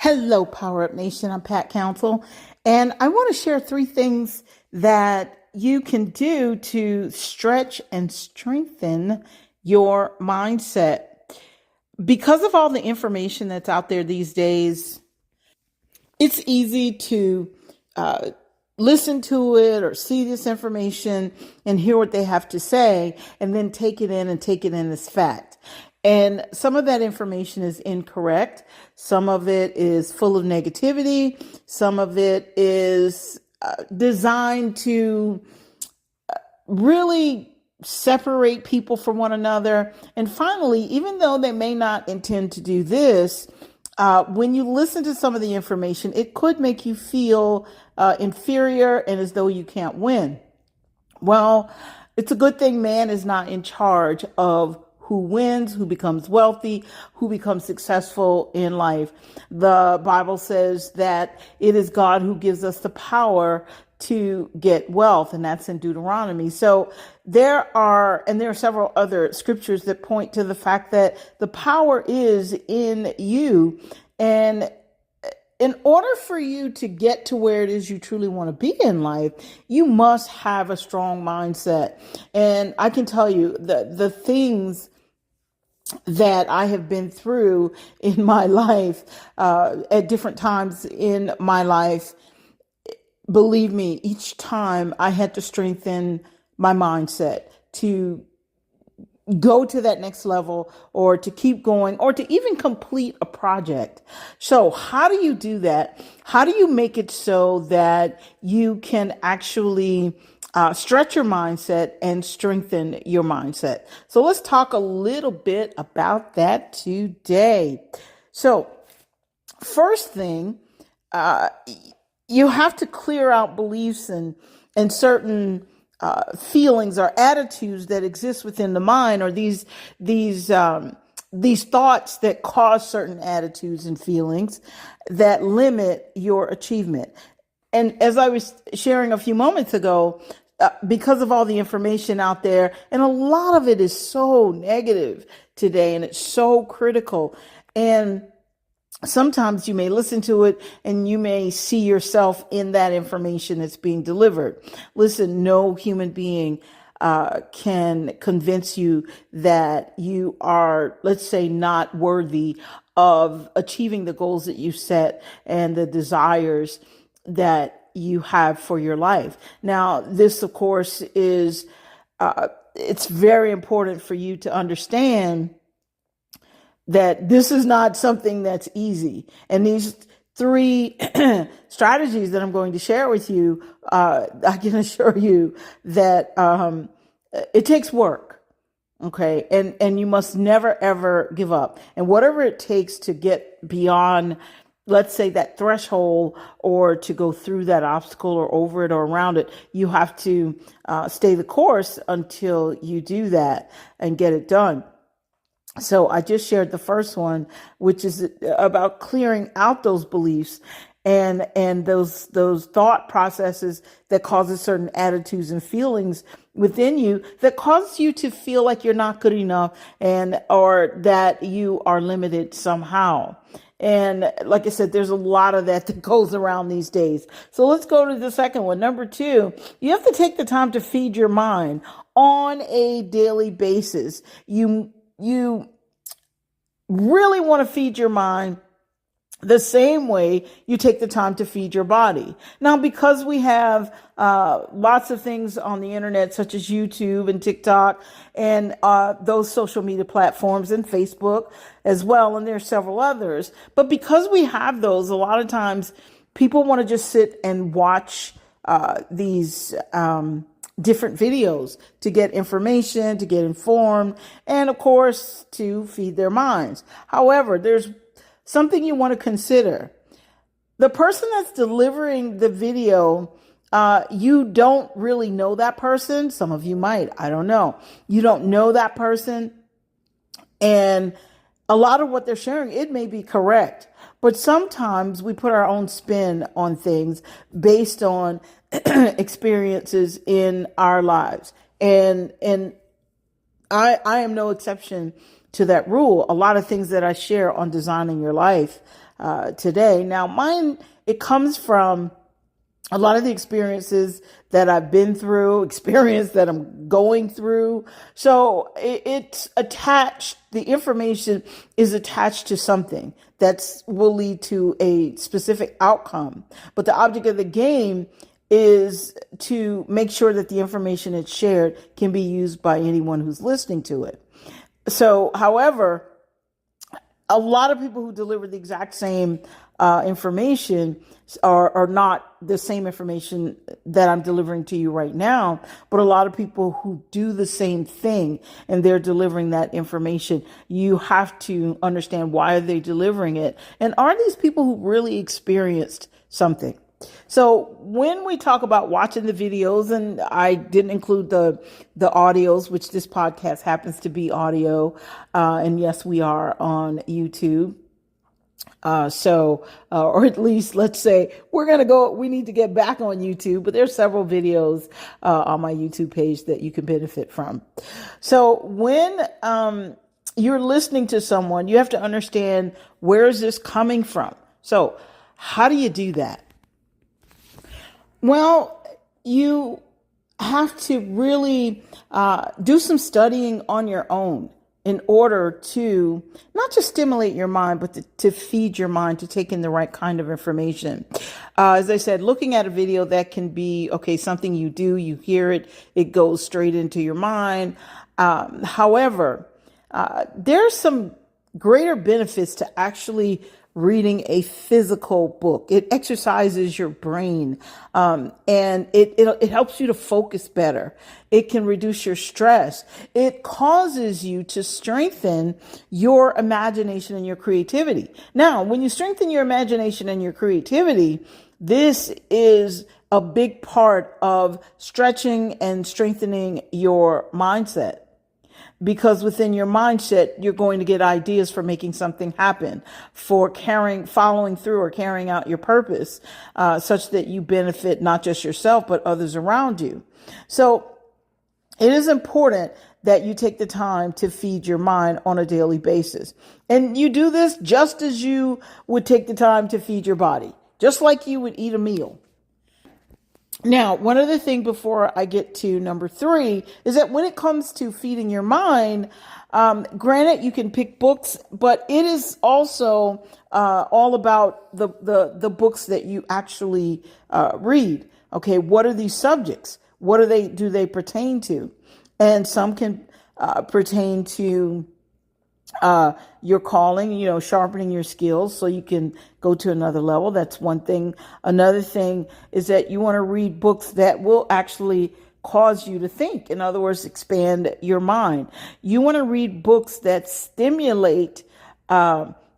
Hello, Power Up Nation. I'm Pat Council, and I want to share 3 things that you can do to stretch and strengthen your mindset. Because of all the information that's out there these days, it's easy to listen to it or see this information and hear what they have to say and then take it in and take it in as fact. And some of that information is incorrect. Some of it is full of negativity. Some of it is designed to really separate people from one another. And finally, even though they may not intend to do this, when you listen to some of the information, it could make you feel inferior and as though you can't win. Well, it's a good thing man is not in charge of who wins, who becomes wealthy, who becomes successful in life. The Bible says that it is God who gives us the power to get wealth, and that's in Deuteronomy. So there are several other scriptures that point to the fact that the power is in you. And in order for you to get to where it is you truly want to be in life, you must have a strong mindset. And I can tell you the things that I have been through in my life, at different times in my life, believe me, each time I had to strengthen my mindset to go to that next level or to keep going or to even complete a project. So how do you do that? How do you make it so that you can actually stretch your mindset and strengthen your mindset? So let's talk a little bit about that today. So first thing, you have to clear out beliefs and certain feelings or attitudes that exist within the mind, or these thoughts that cause certain attitudes and feelings that limit your achievement. And as I was sharing a few moments ago, because of all the information out there, and a lot of it is so negative today, and it's so critical, and sometimes you may listen to it and you may see yourself in that information that's being delivered. Listen, no human being can convince you that you are, let's say, not worthy of achieving the goals that you set and the desires that you have for your life. Now, this, of course, is, it's very important for you to understand that this is not something that's easy. And these 3 strategies that I'm going to share with you, I can assure you that it takes work. Okay. And you must never, ever give up. And whatever it takes to get beyond, let's say, that threshold, or to go through that obstacle or over it or around it, you have to stay the course until you do that and get it done. So I just shared the first one, which is about clearing out those beliefs and those thought processes that causes certain attitudes and feelings within you that cause you to feel like you're not good enough or that you are limited somehow. And like I said, there's a lot of that goes around these days. So let's go to the second one. Number 2, you have to take the time to feed your mind on a daily basis. You really want to feed your mind the same way you take the time to feed your body. Now, because we have lots of things on the internet, such as YouTube and TikTok and those social media platforms, and Facebook as well, and there are several others. But because we have those, a lot of times people want to just sit and watch these different videos to get information, to get informed, and of course, to feed their minds. However, there's something you want to consider. The person that's delivering the video, you don't really know that person. Some of you might, I don't know. You don't know that person. And a lot of what they're sharing, it may be correct. But sometimes we put our own spin on things based on experiences in our lives. And I am no exception to that rule. A lot of things that I share on designing your life today. Now, mine, it comes from a lot of the experiences that I've been through, experience that I'm going through. So it's attached, the information is attached to something that will lead to a specific outcome. But the object of the game is to make sure that the information that's shared can be used by anyone who's listening to it. So, however, a lot of people who deliver the exact same information are not the same information that I'm delivering to you right now, but a lot of people who do the same thing and they're delivering that information, you have to understand, why are they delivering it? And are these people who really experienced something? So when we talk about watching the videos, and I didn't include the audios, which this podcast happens to be audio, and yes, we are on YouTube. Or at least let's say we need to get back on YouTube, but there's several videos on my YouTube page that you can benefit from. So when you're listening to someone, you have to understand, where is this coming from? So how do you do that? Well, you have to really do some studying on your own in order to not just stimulate your mind, but to feed your mind, to take in the right kind of information. As I said, looking at a video, that can be, something you do, you hear it, it goes straight into your mind. However, there's some greater benefits to actually reading a physical book. It exercises your brain, and it helps you to focus better. It can reduce your stress. It causes you to strengthen your imagination and your creativity. Now, when you strengthen your imagination and your creativity, this is a big part of stretching and strengthening your mindset. Because within your mindset, you're going to get ideas for making something happen, for following through or carrying out your purpose, such that you benefit not just yourself, but others around you. So it is important that you take the time to feed your mind on a daily basis. And you do this just as you would take the time to feed your body, just like you would eat a meal. Now, one other thing before I get to number 3 is that when it comes to feeding your mind, granted, you can pick books, but it is also all about the books that you actually read. Okay, what are these subjects? What do they pertain to? And some can pertain to your calling, sharpening your skills so you can go to another level. That's one thing. Another thing is that you want to read books that will actually cause you to think. In other words, expand your mind. You want to read books that stimulate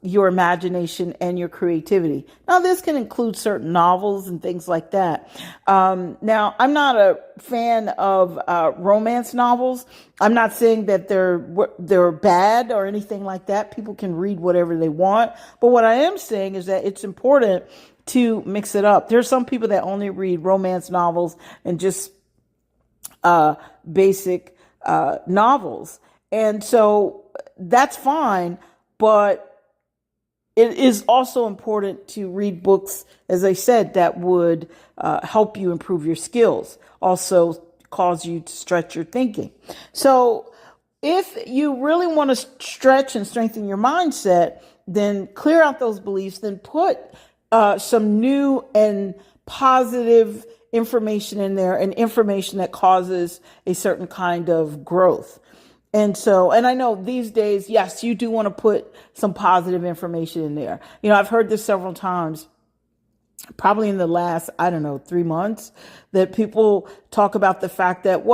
your imagination and your creativity. Now, this can include certain novels and things like that. Now, I'm not a fan of romance novels. I'm not saying that they're bad or anything like that. People can read whatever they want. But what I am saying is that it's important to mix it up. There's some people that only read romance novels and just basic novels. And so that's fine, but it is also important to read books, as I said, that would help you improve your skills, also cause you to stretch your thinking. So if you really want to stretch and strengthen your mindset, then clear out those beliefs, then put some new and positive information in there, and information that causes a certain kind of growth. And I know these days, yes, you do want to put some positive information in there. I've heard this several times, probably in the last, 3 months, that people talk about the fact that,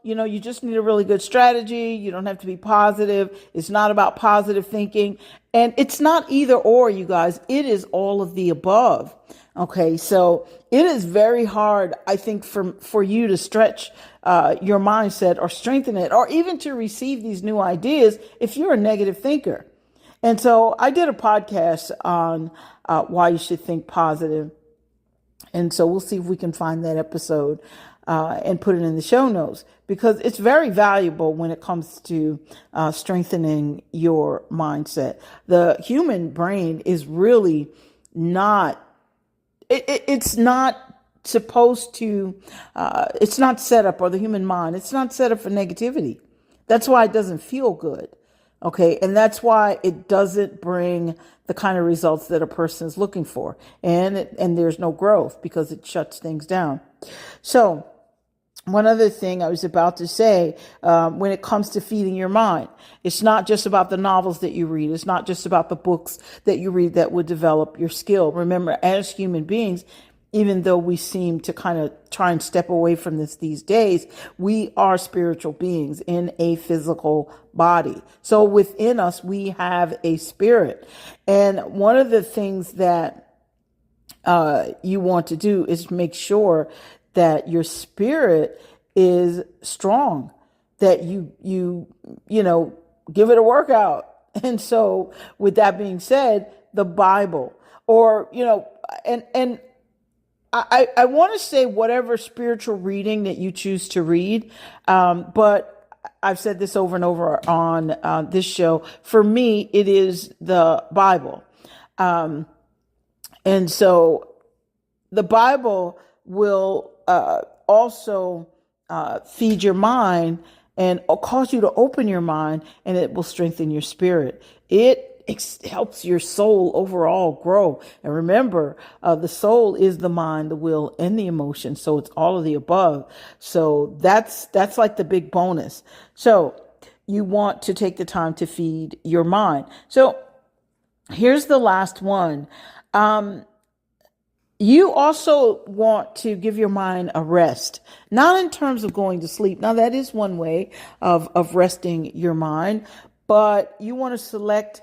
you just need a really good strategy. You don't have to be positive. It's not about positive thinking. And it's not either or, you guys. It is all of the above. Okay, so it is very hard, I think, for you to stretch your mindset or strengthen it, or even to receive these new ideas if you're a negative thinker. And so I did a podcast on why you should think positive. And so we'll see if we can find that episode and put it in the show notes because it's very valuable when it comes to strengthening your mindset. The human brain is really not, it's not supposed to, it's not set up, or the human mind, it's not set up for negativity. That's why it doesn't feel good. Okay. And that's why it doesn't bring the kind of results that a person is looking for. And there's no growth because it shuts things down. So one other thing I was about to say, when it comes to feeding your mind, it's not just about the novels that you read. It's not just about the books that you read that would develop your skill. Remember, as human beings, even though we seem to kind of try and step away from this these days, we are spiritual beings in a physical body. So within us, we have a spirit. And one of the things that you want to do is make sure that your spirit is strong, that you give it a workout. And so with that being said, the Bible, or, and I want to say whatever spiritual reading that you choose to read. But I've said this over and over on this show. For me, it is the Bible. And so the Bible will also feed your mind and cause you to open your mind, and it will strengthen your spirit. It helps your soul overall grow. And remember, the soul is the mind, the will, and the emotion. So it's all of the above. So that's like the big bonus. So you want to take the time to feed your mind. So here's the last one. You also want to give your mind a rest, not in terms of going to sleep. Now, that is one way of resting your mind, but you want to select,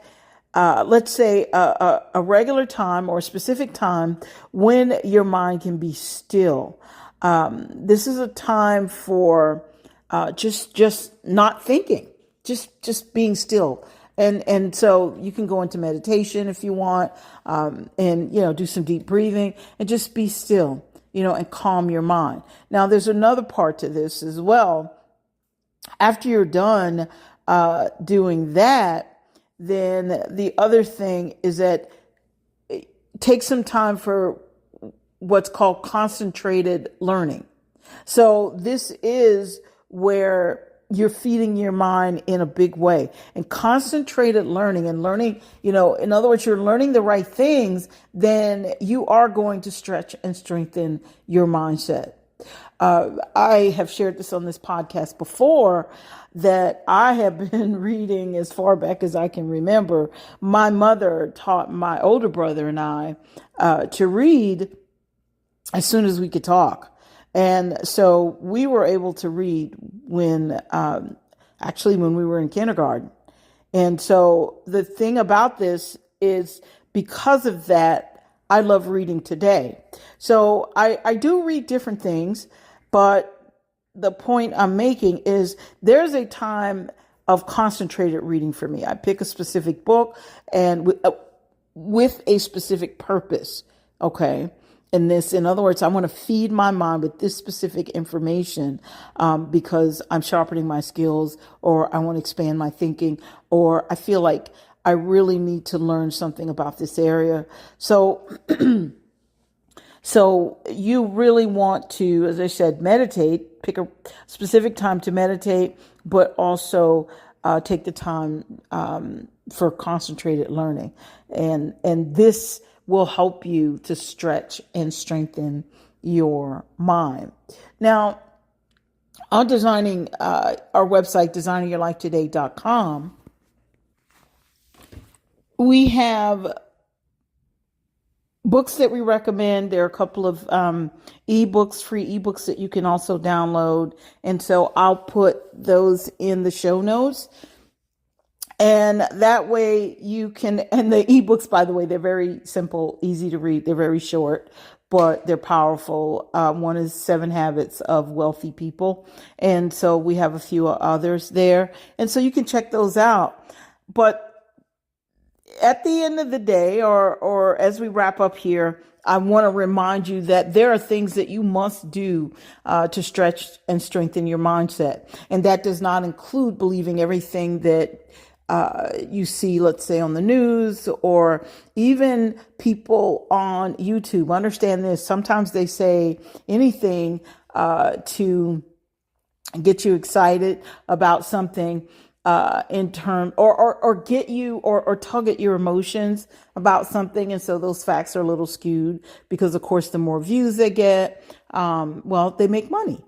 let's say, a regular time or a specific time when your mind can be still. This is a time for just not thinking, just being still. And so you can go into meditation if you want, and, do some deep breathing and just be still, and calm your mind. Now, there's another part to this as well. After you're done doing that, then the other thing is that take some time for what's called concentrated learning. So this is where you're feeding your mind in a big way. And concentrated learning and learning, in other words, you're learning the right things, then you are going to stretch and strengthen your mindset. I have shared this on this podcast before, that I have been reading as far back as I can remember. My mother taught my older brother and I to read as soon as we could talk. And so we were able to read when we were in kindergarten. And so the thing about this is, because of that, I love reading today. So I do read different things, but the point I'm making is there's a time of concentrated reading for me. I pick a specific book and with a specific purpose. Okay. In other words, I want to feed my mind with this specific information because I'm sharpening my skills, or I want to expand my thinking, or I feel like I really need to learn something about this area. So, so you really want to, as I said, meditate, pick a specific time to meditate, but also take the time for concentrated learning. And this will help you to stretch and strengthen your mind. Now, on designing our website, designingyourlifetoday.com, we have books that we recommend. There are a couple of EBooks, free EBooks that you can also download. And so I'll put those in the show notes. And that way you can, and the EBooks, by the way, they're very simple, easy to read. They're very short, but they're powerful. One is 7 Habits of Wealthy People. And so we have a few others there. And so you can check those out. But at the end of the day, or as we wrap up here, I want to remind you that there are things that you must do to stretch and strengthen your mindset. And that does not include believing everything that you see, let's say, on the news or even people on YouTube. Understand this. Sometimes they say anything to get you excited about something in term or get you or tug at your emotions about something. And so those facts are a little skewed because, of course, the more views they get, well, they make money.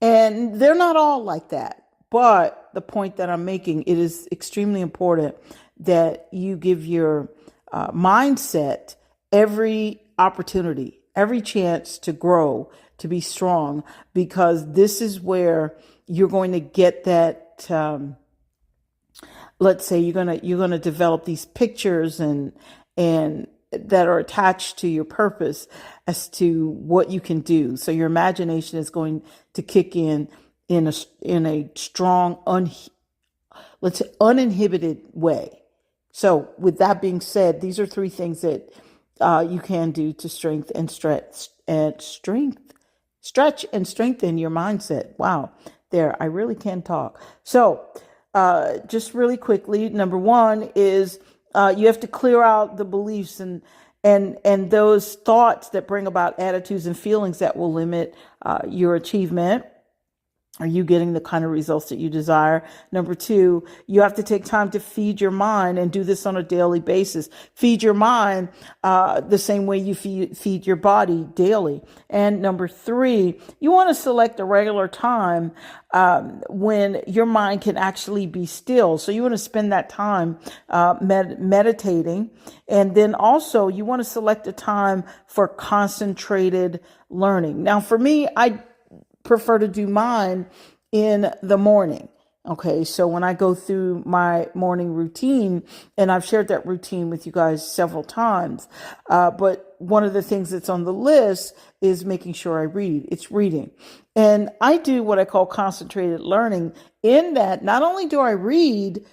And they're not all like that. But the point that I'm making, it is extremely important that you give your mindset every opportunity, every chance to grow, to be strong, because this is where you're going to get that. Let's say you're gonna develop these pictures and that are attached to your purpose as to what you can do. So your imagination is going to kick in a strong, let's say, uninhibited way. So with that being said, these are 3 things that you can do to stretch and strengthen your mindset. Wow, there, I really can talk. So just really quickly, number 1 is you have to clear out the beliefs and those thoughts that bring about attitudes and feelings that will limit your achievement. Are you getting the kind of results that you desire? Number 2, you have to take time to feed your mind and do this on a daily basis. Feed your mind the same way you feed your body daily. And number 3, you want to select a regular time when your mind can actually be still. So you want to spend that time meditating. And then also you want to select a time for concentrated learning. Now, for me, I prefer to do mine in the morning. Okay, so when I go through my morning routine, and I've shared that routine with you guys several times, but one of the things that's on the list is making sure I read. It's reading. And I do what I call concentrated learning, in that not only do I read,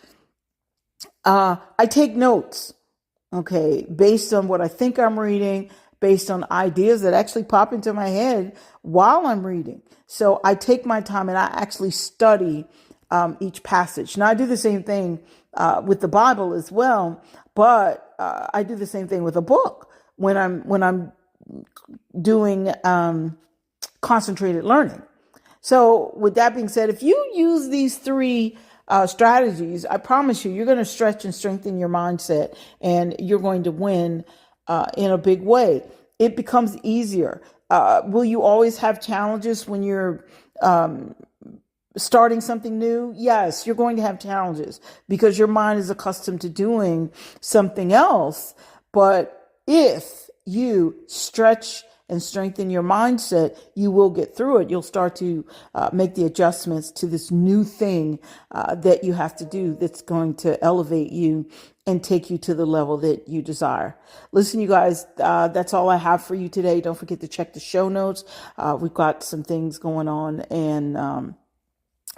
I take notes, okay, based on what I think I'm reading, based on ideas that actually pop into my head while I'm reading. So I take my time and I actually study each passage. Now I do the same thing with the Bible as well, but I do the same thing with a book when I'm doing concentrated learning. So with that being said, if you use these 3 strategies, I promise you're going to stretch and strengthen your mindset, and you're going to win in a big way. It becomes easier. Will you always have challenges when you're starting something new? Yes, you're going to have challenges because your mind is accustomed to doing something else. But if you stretch and strengthen your mindset, you will get through it. You'll start to make the adjustments to this new thing that you have to do that's going to elevate you and take you to the level that you desire. Listen, you guys, that's all I have for you today. Don't forget to check the show notes. We've got some things going on and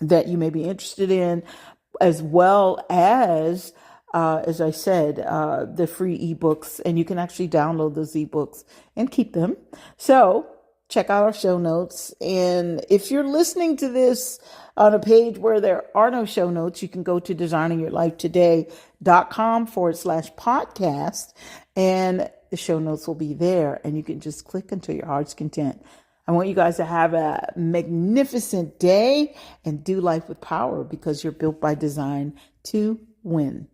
that you may be interested in, as well as I said, the free ebooks, and you can actually download those ebooks and keep them. So check out our show notes. And if you're listening to this on a page where there are no show notes, you can go to designingyourlifetoday.com/podcast, and the show notes will be there, and you can just click until your heart's content. I want you guys to have a magnificent day and do life with power, because you're built by design to win.